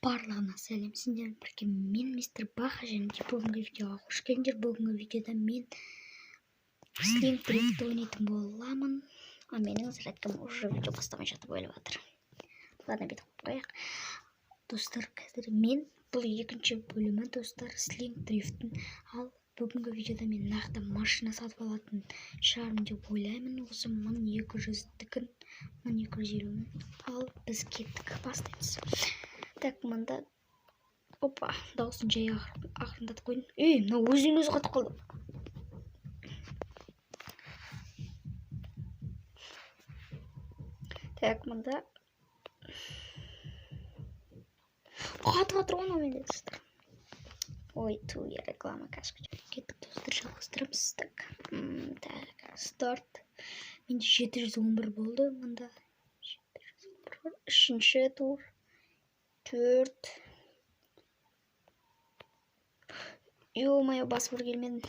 Барлығына сәлем, сендермен бірге мен мистер Баха және де бүгінгі видеоға қош келдіңдер. Бүгінгі видеода мен Sling Drift ойнайтын боламын. Менің зарядкам уже видео бастамай жатып өліп жатыр. Ладно, бүйтіп қояйық. Достар, қазір мен бұл екінші бөлімі достар Sling Drift'тің. Ал бүгінгі видеода мен нақты машина сатып алатын шығармын деп ойлаймын. Осы 1200-дікін 1250-ін. Ал біз кеттік, бастаймыз. Так, мында опа, дауысын жай ақырындатып қойдым. Мынау өзінен өзі қатып қалды. Так, мында қатып жатыр ғой менде достар. Ой, я реклама кәсіп. Кеттік достар, жалғастырамыз. Так, старт. Менде 711 болды. Мында 711. Үшінші тур. 4. Ё-моё, басып келмедім.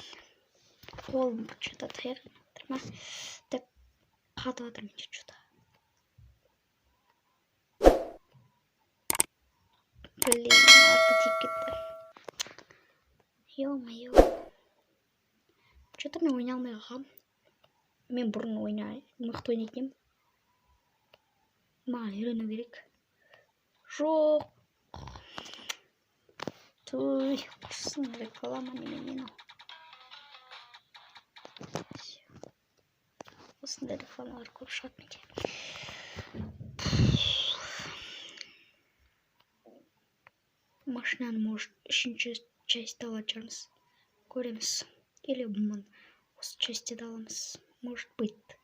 Қолым что-то таяқ тұрма. Так, қатып жатыр менде что-то. Блин, арты тиіп кетті. Ё-моё. Что-то мен ойнай алмай қалғам. Мен бұрын мықты ойнайтын. Маған үйрену керек. Жоқ. Туй, құрсын реклама немене. Осындай рекламалар көп шығады менде. Машинаны может үшінші частьті алатын шығармыз. Көреміз. Или осы частьті де аламыз. Может быть.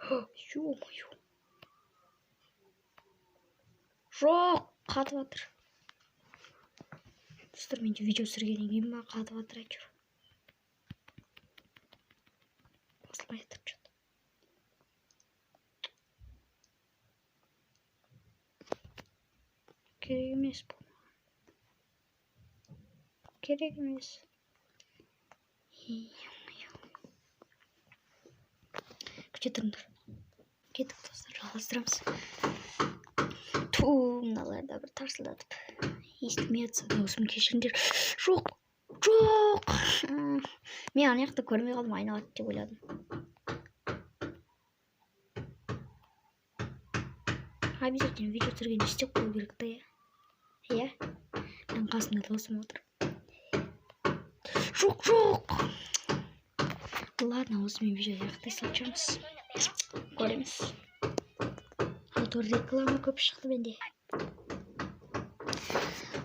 Ё-моё. Жоқ, қатып жатыр. Достар, менде видео түсіргеннен кейін ма қатып жатыр әйтеуір. Басылмай жатыр что-то. Керек емес бұл. Керек емес. Күте тұрыңдар. Кеттік достар, жалғастырамыз. Мыналарда бір тарсылдатып. Естімей жатса даусым кешіріңдер. Жоқ. Мен ана жақта көрмей қалдым, айналады деп ойладым. Обязательно видео түсіргенде істеп қою керек та, иә? Мен қасымда досым отыр. Жоқ. Ладно, осымен видео аяқтай салчамыз. Көреміз. Алтор реклама көп шықты менде.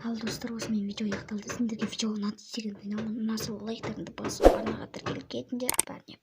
Ал достар, осымен видео аяқталды. Сендерге видео ұнады деген ойламын. Ұнаса лайктарыңды басып арнаға тіркеліп кетіңдер. Бәріне